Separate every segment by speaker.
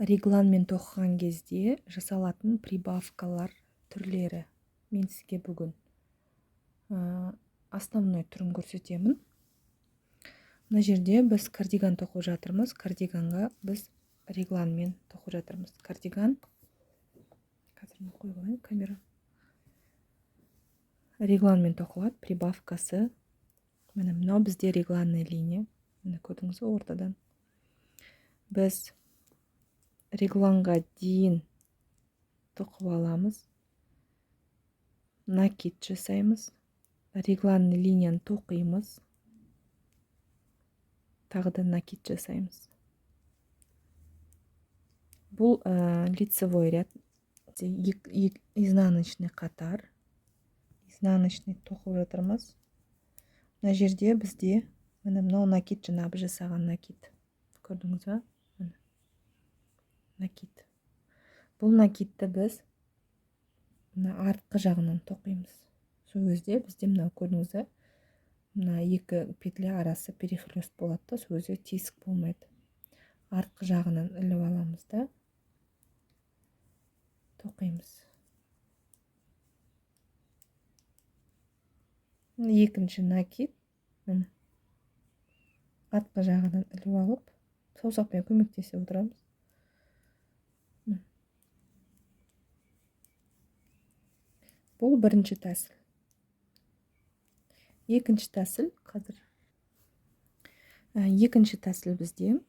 Speaker 1: регланмен тоқыған кезде жасалатын прибавкалар түрлері. Мен сізге бүгін основной түрін көрсетемін. Мына жерде біз кардиган тоқып жатырмыз. Кардиганға біз регланмен тоқып жатырмыз. Кардиган, қазір мен қойып алайын камера. Регланмен тоқылады, прибавкасы. Міне мынау бізде регланный линия. Міне көрдіңіз бе ортадан. Біз регланға дейін тоқып аламыз. Накид жасаймыз. Регланный линияны тоқимыз. Тағы да накид жасаймыз. Бұл лицевой ряд, изнаночный қатар. Изнаночный тоқып жатырмыз. Мына жерде бізде мынау накид, жаңағы жасаған накид. Көрдіңіз бе? Накид. Бұл накидті біз артқы жағынан тоқимыз. Сол кезде бізде мынау көрдіңіз бе? Мына екі петля арасы перехлёст болады да, сол кезде тесік болмайды. Артқы жағынан іліп аламыз да, тоқимыз. Екінші накид. Артқы жағынан іліп алып, саусақпен көмектесе отырамыз. Бұл бірінші тәсіл. Екінші тәсіл қазір. Екінші тәсіл бізде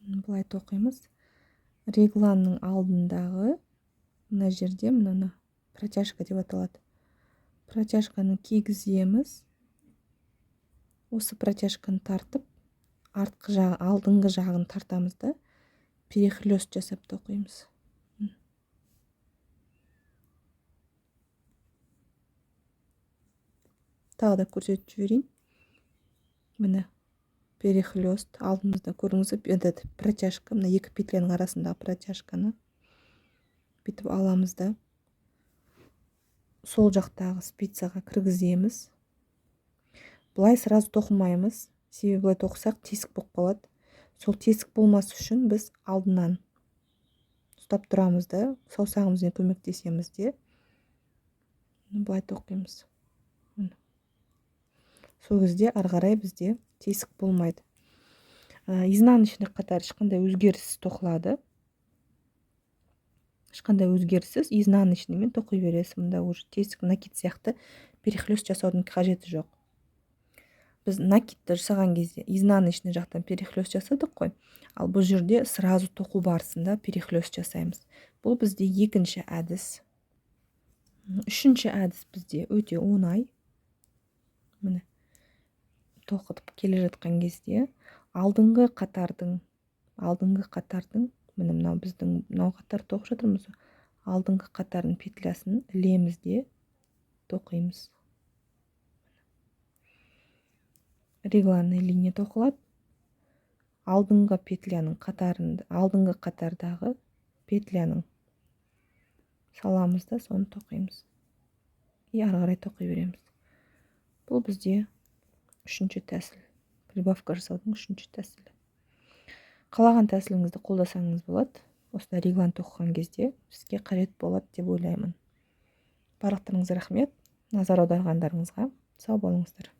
Speaker 1: былай тоқимыз. Регланның алдындағы мына жерде мынаны протяжка деп аталады. Протяжканы кигіземіз. Осы протяжканы тартып, алдыңғы жағын тартамыз да, перехлёст жасап тоқимыз. Тағы да көрсетіп жіберейін. Міне перехлёст алдымызда көрдіңіз бе, протяжка, мына екі петляның арасындағы протяжканы бүйтіп аламыз да, сол жақтағы спицаға кіргіземіз. Бұлай сразу тоқымаймыз. Себебі бұлай тоқысақ тесік болып қалады. Сол тесік болмас үшін біз алдынан ұстап тұрамыз да, саусағымызбен көмектесеміз де, бұлай тоқимыз. Сол кезде ары қарай бізде тесік болмайды. Изнаночный қатар ешқандай өзгеріссіз тоқылады. Ешқандай өзгеріссіз изнаночныймен тоқи бересіз. Мұнда уже тесік, накид сияқты перехлёст жасаудың қажеті жоқ. Біз накидті жасаған кезде изнаночный жақтан перехлёст жасадық қой. Ал бұл жерде сразу тоқу барысында перехлёст жасаймыз. Бұл бізде екінші әдіс. Үшінші әдіс бізде өте оңай. Міне тоқытып келе жатқан кезде алдыңғы қатардың, міне мынау біздің мынау қатар тоқып жатырмыз. Алдыңғы қатардың петлясын ілеміз де тоқимыз. Регланный линия тоқылады. Алдыңғы петляның қатарында, алдыңғы қатардағы петляның саламыз да, соны тоқимыз. Ары қарай тоқи береміз. Бұл бізде үшінші тәсіл. Прибавка жасаудың үшінші тәсілі. Қалаған тәсіліңізді қолдасаңыз болады. Осында реглан тоқыған кезде сізге қажет болады деп ойлаймын. Барлықтарыңызға рахмет. Назар аударғандарыңызға сау болыңыздар.